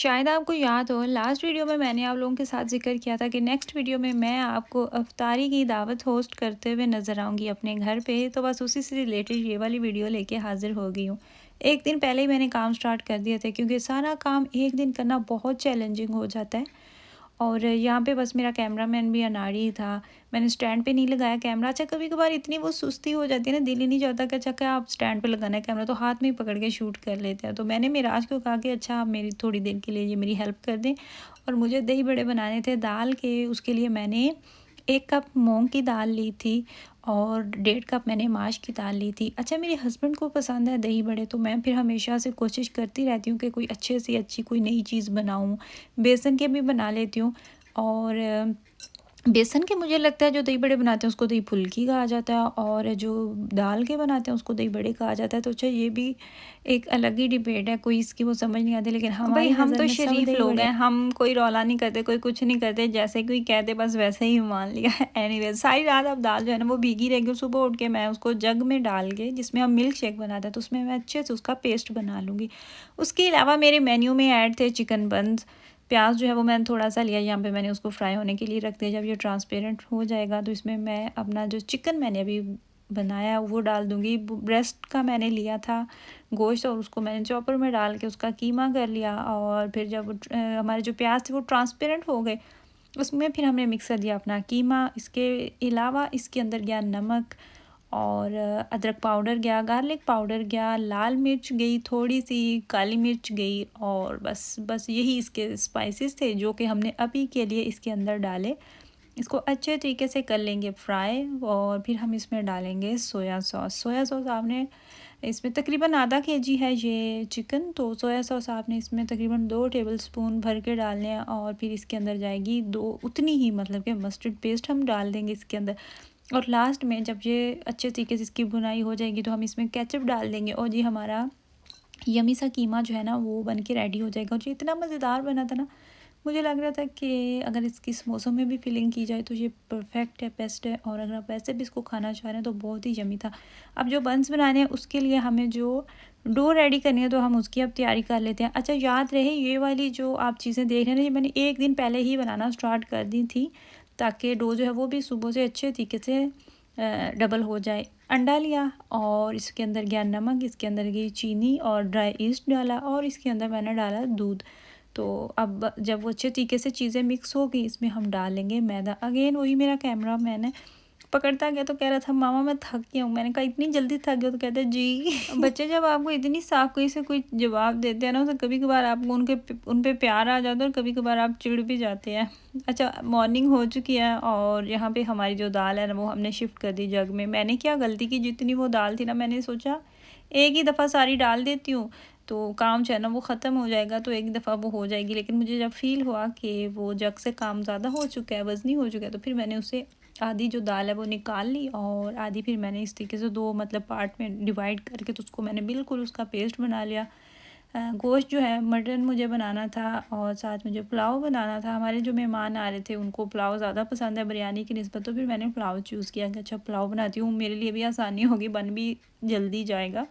शायद आपको याद हो लास्ट वीडियो में मैंने आप लोगों के साथ ज़िक्र किया था कि नेक्स्ट वीडियो में मैं आपको अफ्तारी की दावत होस्ट करते हुए नज़र आऊँगी अपने घर पे। तो बस उसी से रिलेटेड ये वाली वीडियो लेके हाज़िर हो गई हूँ। एक दिन पहले ही मैंने काम स्टार्ट कर दिए थे क्योंकि सारा काम एक दिन करना बहुत चैलेंजिंग हो जाता है। और यहाँ पे बस मेरा कैमरामैन भी अनाड़ी ही था। मैंने स्टैंड पे नहीं लगाया कैमरा। अच्छा, कभी-कभार इतनी वो सुस्ती हो जाती है ना, दिल ही नहीं चाहता कि अच्छा क्या आप स्टैंड पे लगाना है कैमरा, तो हाथ में ही पकड़ के शूट कर लेते हैं। तो मैंने मिराज को कहा कि अच्छा आप मेरी थोड़ी देर के लिए ये मेरी हेल्प कर दें। और मुझे दही बड़े बनाने थे दाल के, उसके लिए मैंने 1 कप मूँग की दाल ली थी और 1.5 कप मैंने माश की दाल ली थी। अच्छा, मेरे हस्बैंड को पसंद है दही बड़े, तो मैं फिर हमेशा से कोशिश करती रहती हूँ कि कोई अच्छे से अच्छी कोई नई चीज़ बनाऊँ। बेसन के भी बना लेती हूँ। और बेसन के मुझे लगता है जो दही बड़े बनाते हैं उसको दही फुल्की कहा जाता है, और जो दाल के बनाते हैं उसको दही बड़े कहा जाता है। तो अच्छा, ये भी एक अलग ही डिबेट है, कोई इसकी वो समझ नहीं आती, लेकिन भाई भाई हमारी हम नज़र तो में सब शरीफ दही लोग बड़े। हैं, हम कोई रौला नहीं करते, कोई कुछ नहीं करते, जैसे कोई कहते बस वैसे ही मान लिया है। एनीवेज, सारी रात अब दाल जो है ना वो भीगी रहेगी और सुबह उठ के मैं उसको जग में डाल के, जिसमें हम मिल्क शेक बनाते हैं, तो उसमें मैं अच्छे से उसका पेस्ट बना लूँगी। उसके अलावा मेरे मेन्यू में ऐड थे चिकन बन्स। प्याज जो है वो मैंने थोड़ा सा लिया, यहाँ पे मैंने उसको फ्राई होने के लिए रख दिया। जब ये ट्रांसपेरेंट हो जाएगा तो इसमें मैं अपना जो चिकन मैंने अभी बनाया वो डाल दूँगी। ब्रेस्ट का मैंने लिया था गोश्त और उसको मैंने चॉपर में डाल के उसका कीमा कर लिया। और फिर जब हमारे जो प्याज थे वो ट्रांसपेरेंट हो गए, उसमें फिर हमने मिक्स कर दिया अपना कीमा। इसके अलावा इसके अंदर गया नमक और अदरक पाउडर गया, गार्लिक पाउडर गया, लाल मिर्च गई, थोड़ी सी काली मिर्च गई, और बस यही इसके स्पाइसेस थे जो कि हमने अभी के लिए इसके अंदर डाले। इसको अच्छे तरीके से कर लेंगे फ्राई, और फिर हम इसमें डालेंगे सोया सॉस। सोया सॉस आपने इसमें तकरीबन आधा केजी है ये चिकन, तो सोया सॉस आपने इसमें तकरीबन 2 टेबलस्पून भर के डालने हैं। और फिर इसके अंदर जाएगी 2 उतनी ही, मतलब कि मस्टर्ड पेस्ट हम डाल देंगे इसके अंदर। और लास्ट में जब ये अच्छे तरीके से इसकी भुनाई हो जाएगी तो हम इसमें केचप डाल देंगे, और ये हमारा यमी सा कीमा जो है ना वो बन के रेडी हो जाएगा। और जो इतना मज़ेदार बना था ना, मुझे लग रहा था कि अगर इसकी इस मौसम में भी फिलिंग की जाए तो ये परफेक्ट है, बेस्ट है। और अगर आप वैसे भी इसको खाना चाह रहे हैं तो बहुत ही यमी था। अब जो बंस बनाने हैं उसके लिए हमें जो डो रेडी करनी है तो हम उसकी अब तैयारी कर लेते हैं। अच्छा, याद रहे ये वाली जो आप चीज़ें देख रहे हैं ना, ये मैंने एक दिन पहले ही बनाना स्टार्ट कर दी थी, ताकि डो जो है वो भी सुबह से अच्छे तरीके से डबल हो जाए। अंडा लिया और इसके अंदर गया नमक, इसके अंदर गई चीनी और ड्राई ईस्ट डाला, और इसके अंदर मैंने डाला दूध। तो अब जब वो अच्छे तरीके से चीज़ें मिक्स हो गई, इसमें हम डालेंगे मैदा। अगेन वही मेरा कैमरा मैन है, पकड़ता गया तो कह रहा था मामा मैं थक गया हूँ। मैंने कहा इतनी जल्दी थक गया? तो कहता है जी। बच्चे जब आपको इतनी साफ़ से कोई जवाब देते हैं ना, तो कभी कभार आपको उन पे प्यार आ जाता है और कभी कभार आप चिढ़ भी जाते हैं। अच्छा, मॉर्निंग हो चुकी है और यहाँ पे हमारी जो दाल है ना वो हमने शिफ्ट कर दी जग में। मैंने क्या गलती की, जितनी वो दाल थी ना, मैंने सोचा एक ही दफ़ा सारी डाल देती हूँ तो काम जो है ना वो ख़त्म हो जाएगा, तो एक दफ़ा वो हो जाएगी। लेकिन मुझे जब फ़ील हुआ कि वो जग से काम ज़्यादा हो चुका है, वज़नी हो चुका है, तो फिर मैंने उसे आधी जो दाल है वो निकाल ली, और आधी फिर मैंने इस तरीके से 2 मतलब पार्ट में डिवाइड करके तो उसको मैंने बिल्कुल उसका पेस्ट बना लिया। गोश्त जो है मटन मुझे बनाना था और साथ मुझे पुलाव बनाना था। हमारे जो मेहमान आ रहे थे उनको पुलाव ज़्यादा पसंद है बिरयानी की निस्बत, तो फिर मैंने पुलाव चूज़ किया कि अच्छा पुलाव बनाती हूँ, मेरे लिए भी आसानी होगी, बन भी जल्दी जाएगा।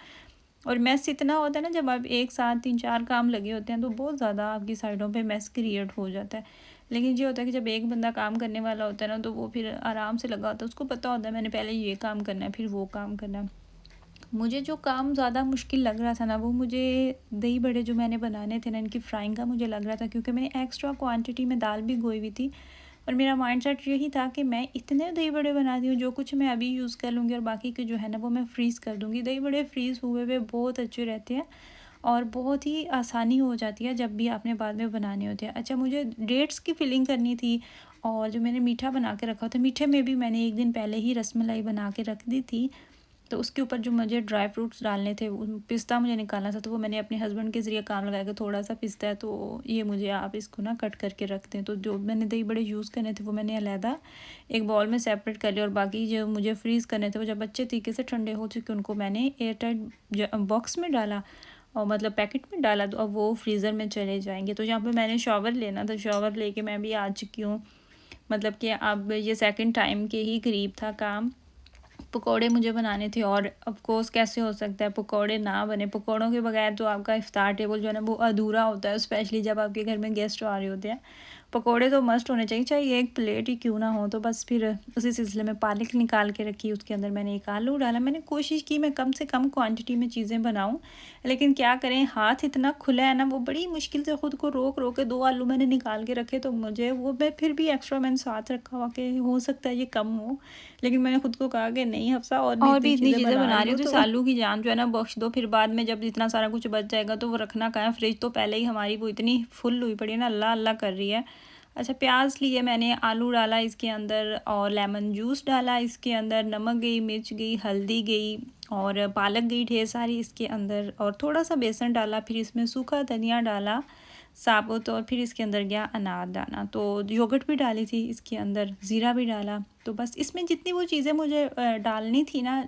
और मेस इतना होता है ना, जब आप एक साथ 3-4 काम लगे होते हैं तो बहुत ज़्यादा आपकी साइडों पे मेस क्रिएट हो जाता है। लेकिन ये होता है कि जब एक बंदा काम करने वाला होता है ना, तो वो फिर आराम से लगा होता है, उसको पता होता है मैंने पहले ये काम करना है फिर वो काम करना है। मुझे जो काम ज़्यादा मुश्किल लग रहा था ना, वो मुझे दही बड़े जो मैंने बनाने थे ना, इनकी फ्राइंग का मुझे लग रहा था, क्योंकि मैंने एक्स्ट्रा क्वांटिटी में दाल भी गोई हुई थी। और मेरा माइंडसेट यही था कि मैं इतने दही बड़े बनाती हूँ, जो कुछ मैं अभी यूज़ कर लूँगी और बाकी के जो है ना वो मैं फ्रीज़ कर दूँगी। दही बड़े फ्रीज़ हुए हुए बहुत अच्छे रहते हैं और बहुत ही आसानी हो जाती है जब भी आपने बाद में बनाने होते हैं। अच्छा, मुझे डेट्स की फिलिंग करनी थी, और जो मैंने मीठा बना के रखा था, मीठे में भी मैंने एक दिन पहले ही रसमलाई बना के रख दी थी। तो उसके ऊपर जो मुझे ड्राई फ्रूट्स डालने थे, पिस्ता मुझे निकालना था, तो वो मैंने अपने हस्बैंड के ज़रिए काम लगाया कि थोड़ा सा पिस्ता है तो ये मुझे आप इसको ना कट करके रखते हैं। तो जो मैंने दही बड़े यूज़ करने थे वो मैंने अलहदा एक बॉल में सेपरेट कर लिया, और बाकी जो मुझे फ्रीज़ करने थे वो जब अच्छे तरीके से ठंडे हो चुके उनको मैंने एयर टाइट बॉक्स में डाला, और मतलब पैकेट में डाला, तो अब वो फ्रीज़र में चले जाएंगे। तो यहाँ पर मैंने शॉवर लेना था, शॉवर लेके मैं भी आ चुकी हूँ। मतलब कि अब ये सेकंड टाइम के ही करीब था काम। पकोड़े मुझे बनाने थे और ऑफ कोर्स कैसे हो सकता है पकोड़े ना बने। पकोड़ों के बगैर तो आपका इफ्तार टेबल जो है ना वो अधूरा होता है, स्पेशली जब आपके घर में गेस्ट आ रहे होते हैं। पकोड़े तो मस्ट होने चाहिए, चाहे एक प्लेट ही क्यों ना हो। तो बस फिर उसी सिलसिले में पालक निकाल के रखी, उसके अंदर मैंने एक आलू डाला। मैंने कोशिश की मैं कम से कम क्वांटिटी में चीज़ें बनाऊं, लेकिन क्या करें हाथ इतना खुला है ना, वो बड़ी मुश्किल से ख़ुद को रोक रोक के 2 आलू मैंने निकाल के रखे। तो मुझे वो मैं फिर भी एक्स्ट्रा मैंने साथ रखा हुआ कि हो सकता है ये कम हो, लेकिन मैंने खुद को कहा कि नहीं हफ्सा और भी इतनी चीज़ें बना रही हो तो इस आलू की जान जो है ना बख्श दो। फिर बाद में जब इतना सारा कुछ बच जाएगा तो वो रखना कहाँ है, फ्रिज तो पहले ही हमारी वो इतनी फुल हुई पड़ी है ना, अल्लाह अल्लाह कर रही है। अच्छा प्याज लिए मैंने, आलू डाला इसके अंदर और लेमन जूस डाला इसके अंदर, नमक गई, मिर्च गई, हल्दी गई और पालक गई ढेर सारी इसके अंदर, और थोड़ा सा बेसन डाला। फिर इसमें सूखा धनिया डाला साबुत, और फिर इसके अंदर गया अनार दाना, तो योगर्ट भी डाली थी इसके अंदर, ज़ीरा भी डाला। तो बस इसमें जितनी वो चीज़ें मुझे डालनी थी ना,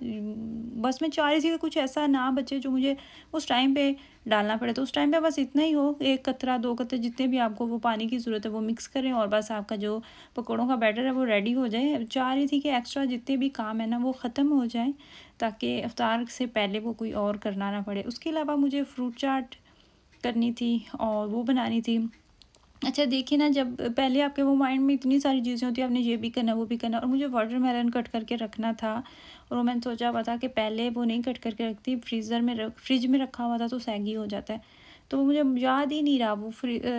बस मैं चाह रही थी कि कुछ ऐसा ना बचे जो मुझे उस टाइम पे डालना पड़े। तो उस टाइम पे बस इतना ही हो, 1 कतरा 2 कतरे जितने भी आपको वो पानी की ज़रूरत है वो मिक्स करें, और बस आपका जो पकौड़ों का बैटर है वो रेडी हो जाए। चाह रही थी कि एक्स्ट्रा जितने भी काम है ना वो ख़त्म हो जाए, ताकि इफ्तार से पहले वो कोई और करना ना पड़े। उसके अलावा मुझे फ्रूट चाट करनी थी और वो बनानी थी। अच्छा देखिए ना, जब पहले आपके वो माइंड में इतनी सारी चीज़ें होती हैं, आपने ये भी करना वो भी करना, और मुझे वाटरमेलन कट करके रखना था, और वो मैंने सोचा हुआ था कि पहले वो नहीं कट करके रखती, फ्रिज में रखा हुआ था तो सैगी हो जाता है। तो वो मुझे याद ही नहीं रहा, वो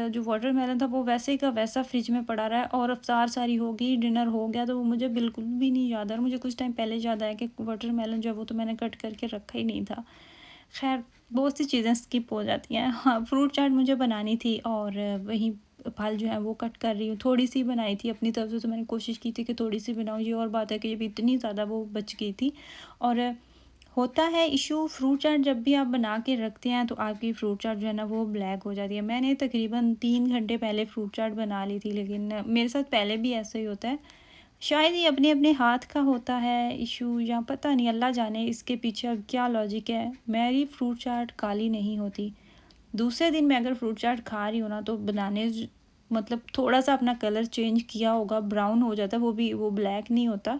जो वाटरमेलन था वो वैसे ही का वैसा फ्रिज में पड़ा रहा है, और अफ्तार सारी हो गई, डिनर हो गया, तो वो मुझे बिल्कुल भी नहीं याद आ रहा। मुझे कुछ टाइम पहले याद आया कि वाटरमेलन जो है वो तो मैंने कट करके रखा ही नहीं था। खैर बहुत सी चीज़ें स्किप हो जाती हैं। हाँ फ्रूट चाट मुझे बनानी थी, और वही फल जो है वो कट कर रही हूँ। थोड़ी सी बनाई थी अपनी तरफ से, तो मैंने कोशिश की थी कि थोड़ी सी बनाऊँ। ये और बात है कि जब इतनी ज़्यादा वो बच गई थी। और होता है इशू, फ्रूट चाट जब भी आप बना के रखते हैं तो आपकी फ्रूट चाट जो है ना वो ब्लैक हो जाती है। मैंने तकरीबन 3 घंटे पहले फ्रूट चाट बना ली थी, लेकिन मेरे साथ पहले भी ऐसा ही होता है। शायद ये अपने अपने हाथ का होता है इशू, या पता नहीं, अल्लाह जाने इसके पीछे अब क्या लॉजिक है। मेरी फ्रूट चाट काली नहीं होती। दूसरे दिन मैं अगर फ्रूट चाट खा रही हूँ ना, तो बनाने मतलब थोड़ा सा अपना कलर चेंज किया होगा, ब्राउन हो जाता है, वो भी वो ब्लैक नहीं होता।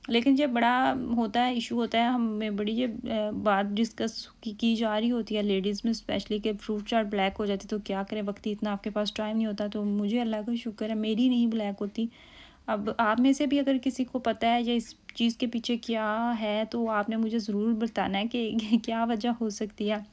लेकिन जब बड़ा होता है इशू होता है, हमें बड़ी ये बात डिस्कस की जा रही होती है लेडीज़ में स्पेशली, कि फ्रूट चाट ब्लैक हो जाती, तो क्या करें, वक्त इतना आपके पास टाइम नहीं होता। तो मुझे अल्लाह का शुक्र है मेरी नहीं ब्लैक होती। अब आप में से भी अगर किसी को पता है या इस चीज़ के पीछे क्या है, तो आपने मुझे ज़रूर बताना है कि क्या वजह हो सकती है।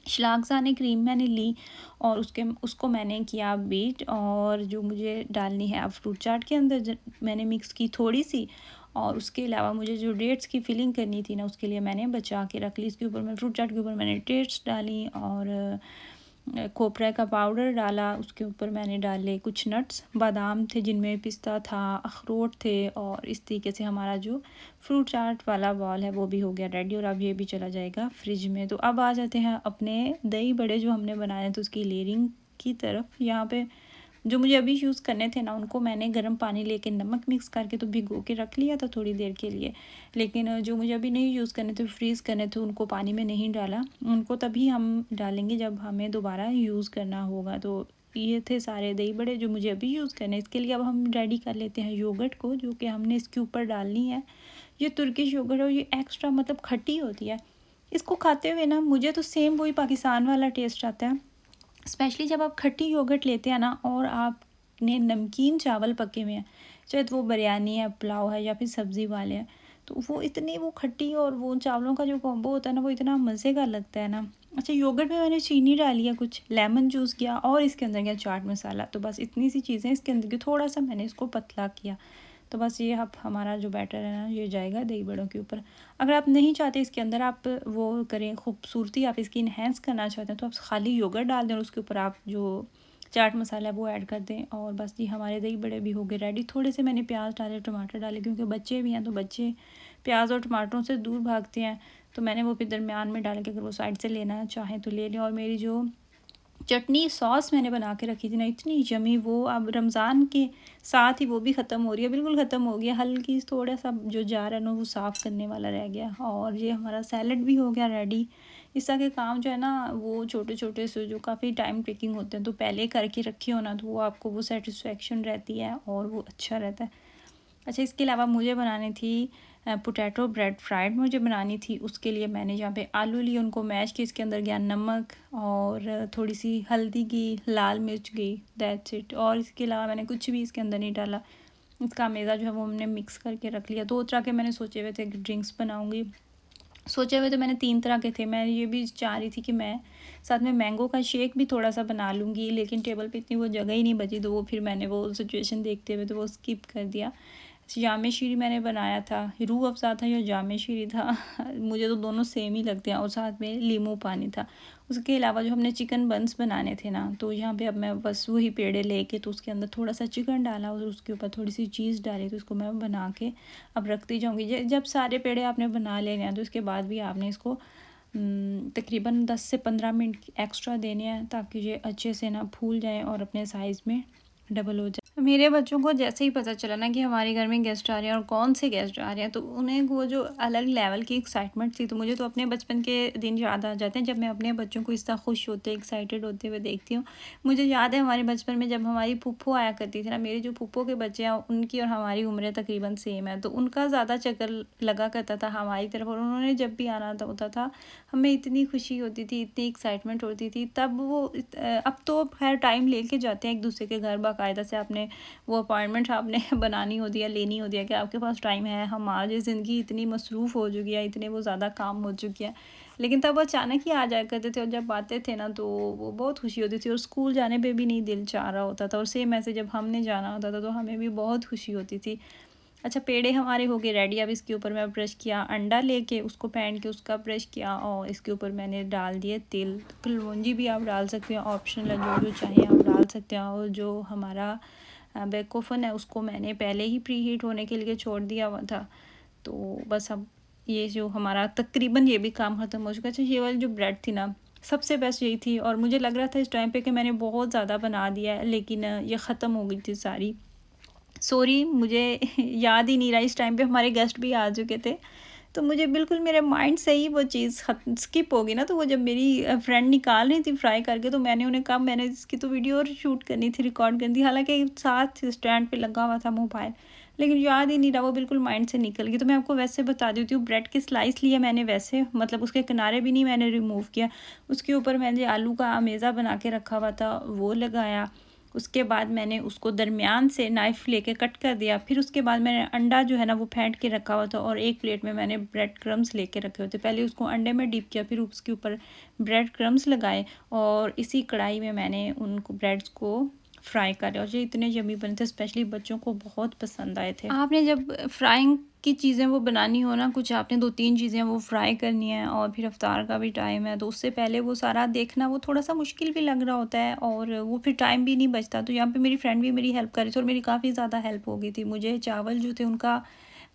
शलागज़ानी क्रीम मैंने ली, और उसको मैंने किया बीट, और जो मुझे डालनी है अब फ्रूट चाट के अंदर मैंने मिक्स की थोड़ी सी। और उसके अलावा मुझे जो डेट्स की फिलिंग करनी थी ना, उसके लिए मैंने बचा के रख ली। इसके ऊपर मैं फ्रूट चाट के ऊपर मैंने डेट्स डाली, और कोपरे का पाउडर डाला। उसके ऊपर मैंने डाले कुछ नट्स, बादाम थे जिनमें पिस्ता था, अखरोट थे, और इस तरीके से हमारा जो फ्रूट चाट वाला बॉल है वो भी हो गया रेडी, और अब ये भी चला जाएगा फ्रिज में। तो अब आ जाते हैं अपने दही बड़े जो हमने बनाए थे उसकी लेयरिंग की तरफ। यहाँ पे जो मुझे अभी यूज़ करने थे ना, उनको मैंने गर्म पानी लेके नमक मिक्स करके तो भिगो के रख लिया था थोड़ी देर के लिए। लेकिन जो मुझे अभी नहीं यूज़ करने थे, फ्रीज़ करने थे, उनको पानी में नहीं डाला। उनको तभी हम डालेंगे जब हमें दोबारा यूज़ करना होगा। तो ये थे सारे दही बड़े जो मुझे अभी यूज़ करने। इसके लिए अब हम रेडी कर लेते हैं योगर्ट को, जो कि हमने इसके ऊपर डालनी है। ये तुर्किश योगर्ट है, ये एक्स्ट्रा मतलब खट्टी होती है। इसको खाते हुए ना मुझे तो सेम वही पाकिस्तान वाला टेस्ट आता है। स्पेशली जब आप खट्टी योगर्ट लेते हैं ना, और आपने नमकीन चावल पके हुए हैं, चाहे तो वो बिरयानी है, पुलाव है, या फिर सब्ज़ी वाले हैं, तो वो इतनी वो खट्टी और वो चावलों का जो कॉम्बो होता है ना, वो इतना मज़े का लगता है ना। अच्छा योगर्ट में मैंने चीनी डाली है, कुछ लेमन जूस किया, और इसके अंदर गया चाट मसाला। तो बस इतनी सी चीज़ें इसके अंदर की, थोड़ा सा मैंने इसको पतला किया। तो बस ये अब हमारा जो बैटर है ना, ये जाएगा दही बड़ों के ऊपर। अगर आप नहीं चाहते इसके अंदर आप वो करें खूबसूरती, आप इसकी इन्हेंस करना चाहते हैं, तो आप खाली योगर्ट डाल दें, और उसके ऊपर आप जो चाट मसाला है वो ऐड कर दें, और बस जी हमारे दही बड़े भी हो गए रेडी। थोड़े से मैंने प्याज डाले, टमाटर डाले, क्योंकि बच्चे भी हैं तो बच्चे प्याज और टमाटरों से दूर भागते हैं। तो मैंने वो फिर दरमियान में डाल के, अगर वो साइड से लेना चाहें तो ले लें। और मेरी जो चटनी सॉस मैंने बना के रखी थी ना, इतनी यमी, वो अब रमज़ान के साथ ही वो भी ख़त्म हो रही है, बिल्कुल ख़त्म हो गया। हल्की थोड़ा सा जो जार है ना वो साफ़ करने वाला रह गया, और ये हमारा सैलड भी हो गया रेडी। इस तरह के काम जो है ना वो छोटे छोटे से जो काफ़ी टाइम टेकिंग होते हैं, तो पहले करके रखे हो ना, तो वो आपको वो सेटिस्फेक्शन रहती है और वो अच्छा रहता है। अच्छा इसके अलावा मुझे बनानी थी पोटैटो ब्रेड फ्राइड मुझे बनानी थी। उसके लिए मैंने यहाँ पे आलू लिए, उनको मैश किया, इसके अंदर गया नमक और थोड़ी सी हल्दी की, लाल मिर्च गई, दैट्स इट। और इसके अलावा मैंने कुछ भी इसके अंदर नहीं डाला। इसका मेज़ा जो है वो हमने मिक्स करके रख लिया। 2 तरह के मैंने सोचे हुए थे ड्रिंक्स बनाऊँगी। सोचे हुए तो मैंने 3 तरह के थे। मैं ये भी चाह रही थी कि मैं साथ में मैंगो का शेक भी थोड़ा सा बना लूँगी, लेकिन टेबल पे इतनी वो जगह ही नहीं बची, तो वो फिर मैंने वो सिचुएशन देखते हुए तो वो स्किप कर दिया। जामे शीरी मैंने बनाया था, रूह अफ़ज़ा था या जामे शीरी था मुझे तो दोनों सेम ही लगते हैं, और साथ में लीमू पानी था। उसके अलावा जो हमने चिकन बंस बनाने थे ना, तो यहाँ पे अब मैं बस वही पेड़े लेके तो उसके अंदर थोड़ा सा चिकन डाला और उसके ऊपर थोड़ी सी चीज़ डाली, तो उसको मैं बना के अब रखती जाऊँगी। जब सारे पेड़े आपने बना लेने हैं तो उसके बाद भी आपने इसको तकरीबन 10 से 15 मिनट एक्स्ट्रा देने हैं, ताकि ये अच्छे से ना फूल जाएँ और अपने साइज़ में डबल हो जाए। मेरे बच्चों को जैसे ही पता चला ना कि हमारे घर में गेस्ट आ रहे हैं और कौन से गेस्ट आ रहे हैं, तो उन्हें वो जो अलग लेवल की एक्साइटमेंट थी। तो मुझे तो अपने बचपन के दिन याद आ जाते हैं, जब मैं अपने बच्चों को इस तरह खुश होते, एक्साइटेड होते हुए देखती हूँ। मुझे याद है हमारे बचपन में जब हमारी फूफो आया करती थी ना, मेरे जो फूफो के बच्चे हैं उनकी और हमारी उम्रें तकरीबन सेम है, तो उनका ज़्यादा चक्कर लगा करता था हमारी तरफ, और उन्होंने जब भी आना होता था हमें इतनी खुशी होती थी, इतनी एक्साइटमेंट होती थी। तब वो अब तो खैर टाइम लेके जाते हैं एक दूसरे के घर, बाकायदा से आपने वो अपॉइंटमेंट आपने बनानी होती है, लेनी होती है कि आपके पास टाइम है। हमारी ज़िंदगी इतनी मसरूफ़ हो चुकी है, इतने वो ज़्यादा काम हो चुकी है, लेकिन तब अचानक ही आ जाया करते थे, और जब आते थे ना तो वो बहुत खुशी होती थी, और स्कूल जाने पे भी नहीं दिल चाह रहा होता था। और सेम ऐसे जब हमने जाना होता था तो हमें भी बहुत खुशी होती थी। अच्छा, पेड़े हमारे हो गए रेडी। अब इसके ऊपर मैं ब्रश किया, अंडा लेके उसको पहन के उसका ब्रश किया, और इसके ऊपर मैंने डाल दिए तिल। कलौंजी भी आप डाल सकते हैं, ऑप्शनल है, जो जो चाहें आप डाल सकते हैं। और जो हमारा बेक ओवन है उसको मैंने पहले ही प्री हीट होने के लिए छोड़ दिया हुआ था। तो बस अब ये जो हमारा तकरीबन ये भी काम ख़त्म हो चुका है। अच्छा, ये वाली जो ब्रेड थी ना, सबसे बेस्ट यही थी, और मुझे लग रहा था इस टाइम पे कि मैंने बहुत ज़्यादा बना दिया है, लेकिन ये ख़त्म हो गई थी सारी। सॉरी, मुझे याद ही नहीं रहा, इस टाइम पे हमारे गेस्ट भी आ चुके थे, तो मुझे बिल्कुल मेरे माइंड से ही वो चीज़ स्किप हो गई ना। तो वो जब मेरी फ्रेंड निकाल रही थी फ्राई करके, तो मैंने उन्हें कहा मैंने इसकी तो वीडियो और शूट करनी थी, रिकॉर्ड करनी थी, हालांकि साथ स्टैंड पे लगा हुआ था मोबाइल, लेकिन याद ही नहीं रहा, वो बिल्कुल माइंड से निकल गई। तो मैं आपको वैसे बता देती हूँ, ब्रेड के स्लाइस लिए मैंने, वैसे मतलब उसके किनारे भी नहीं मैंने रिमूव किया। उसके ऊपर मैंने आलू का अमेज़ा बना के रखा हुआ था वो लगाया। उसके बाद मैंने उसको दरमियान से नाइफ़ लेके कट कर दिया। फिर उसके बाद मैंने अंडा जो है ना वो फेंट के रखा हुआ था, और एक प्लेट में मैंने ब्रेड क्रम्स लेके रखे हुए थे। पहले उसको अंडे में डिप किया, फिर उसके ऊपर ब्रेड क्रम्स लगाए, और इसी कढ़ाई में मैंने उनको ब्रेड्स को फ्राई कर, और ये इतने यम्मी बने थे, स्पेशली बच्चों को बहुत पसंद आए थे। आपने जब फ्राइंग की चीज़ें वो बनानी हो ना, कुछ आपने 2-3 चीज़ें वो फ्राई करनी है, और फिर अफ्तार का भी टाइम है, तो उससे पहले वो सारा देखना वो थोड़ा सा मुश्किल भी लग रहा होता है, और वो फिर टाइम भी नहीं बचता। तो यहाँ पे मेरी फ्रेंड भी मेरी हेल्प कर रही थी, और मेरी काफ़ी ज़्यादा हेल्प हो गई थी। मुझे चावल जो थे उनका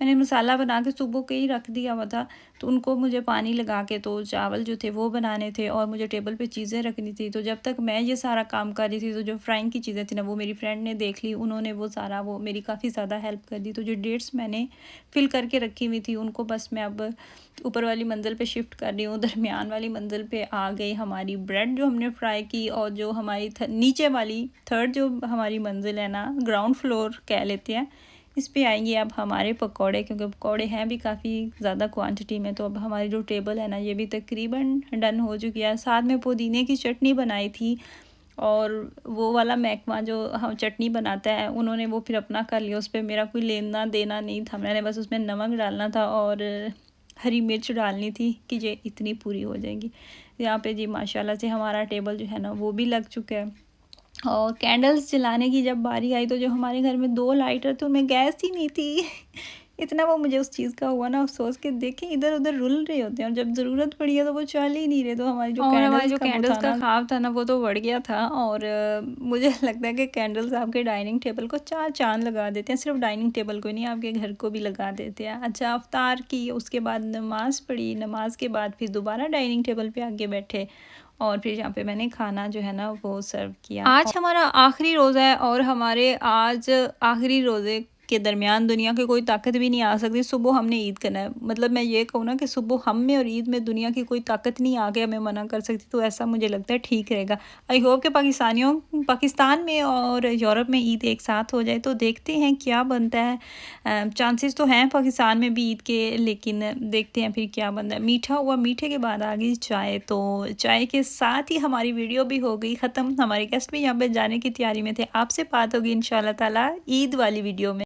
मैंने मसाला बना के सुबह के ही रख दिया हुआ था, तो उनको मुझे पानी लगा के तो चावल जो थे वो बनाने थे, और मुझे टेबल पे चीज़ें रखनी थी। तो जब तक मैं ये सारा काम कर रही थी, तो जो फ्राइंग की चीज़ें थी ना वो मेरी फ्रेंड ने देख ली, उन्होंने वो सारा वो मेरी काफ़ी ज़्यादा हेल्प कर दी। तो जो डेट्स मैंने फिल करके रखी हुई थी उनको बस मैं अब ऊपर वाली मंजिल पे शिफ्ट कर रही हूँ। दरमियान वाली मंजिल पे आ गई हमारी ब्रेड जो हमने फ्राई की, और जो हमारी नीचे वाली थर्ड जो हमारी मंजिल है ना, ग्राउंड फ्लोर कह लेते हैं, इस पे आएंगे अब हमारे पकौड़े, क्योंकि पकौड़े हैं भी काफ़ी ज़्यादा क्वांटिटी में। तो अब हमारी जो टेबल है ना ये भी तकरीबन डन हो चुकी है। साथ में पुदीने की चटनी बनाई थी, और वो वाला महकमा जो हम चटनी बनाता है उन्होंने वो फिर अपना कर लिया, उस पर मेरा कोई लेना देना नहीं था। मैंने बस उसमें नमक डालना था और हरी मिर्च डालनी थी कि ये इतनी पूरी हो जाएगी। यहाँ पे जी माशाल्लाह से हमारा टेबल जो है ना वो भी लग चुका है। और कैंडल्स जलाने की जब बारी आई, तो जो हमारे घर में 2 लाइटर थे उनमें गैस ही नहीं थी इतना वो मुझे उस चीज़ का हुआ ना अफ़सोस, कि देखें इधर उधर रुल रहे होते हैं, और जब ज़रूरत पड़ी है तो वो चल ही नहीं रहे। तो हमारी जो कैंडल्स का ख़्वाब था ना वो तो बढ़ गया था। और मुझे लगता है कि कैंडल्स आपके डाइनिंग टेबल को 4 चाँद लगा देते हैं, सिर्फ डाइनिंग टेबल को नहीं, आपके घर को भी लगा देते हैं। अच्छा, अफ्तार की, उसके बाद नमाज़ पढ़ी, नमाज के बाद फिर दोबारा डाइनिंग टेबल पे आके बैठे, और फिर यहाँ पे मैंने खाना जो है ना वो सर्व किया। आज हमारा आखिरी रोज़ा है, और हमारे आज आखिरी रोज़े के दरमियान दुनिया की कोई ताकत भी नहीं आ सकती। सुबह हमने ईद करना है, मतलब मैं ये कहूँ ना कि सुबह हम में और ईद में दुनिया की कोई ताकत नहीं आके हमें मना कर सकती, तो ऐसा मुझे लगता है ठीक रहेगा। आई होप कि पाकिस्तान में और यूरोप में ईद एक साथ हो जाए, तो देखते हैं क्या बनता है। चांसेस तो हैं पाकिस्तान में भी ईद के, लेकिन देखते हैं फिर क्या बनता है। मीठा हुआ, मीठे के बाद आ गई चाय, तो चाय के साथ ही हमारी वीडियो भी हो गई ख़त्म। हमारे गेस्ट भी यहाँ पे जाने की तैयारी में थे। आपसे बात होगी इंशाल्लाह ताला ईद वाली वीडियो में।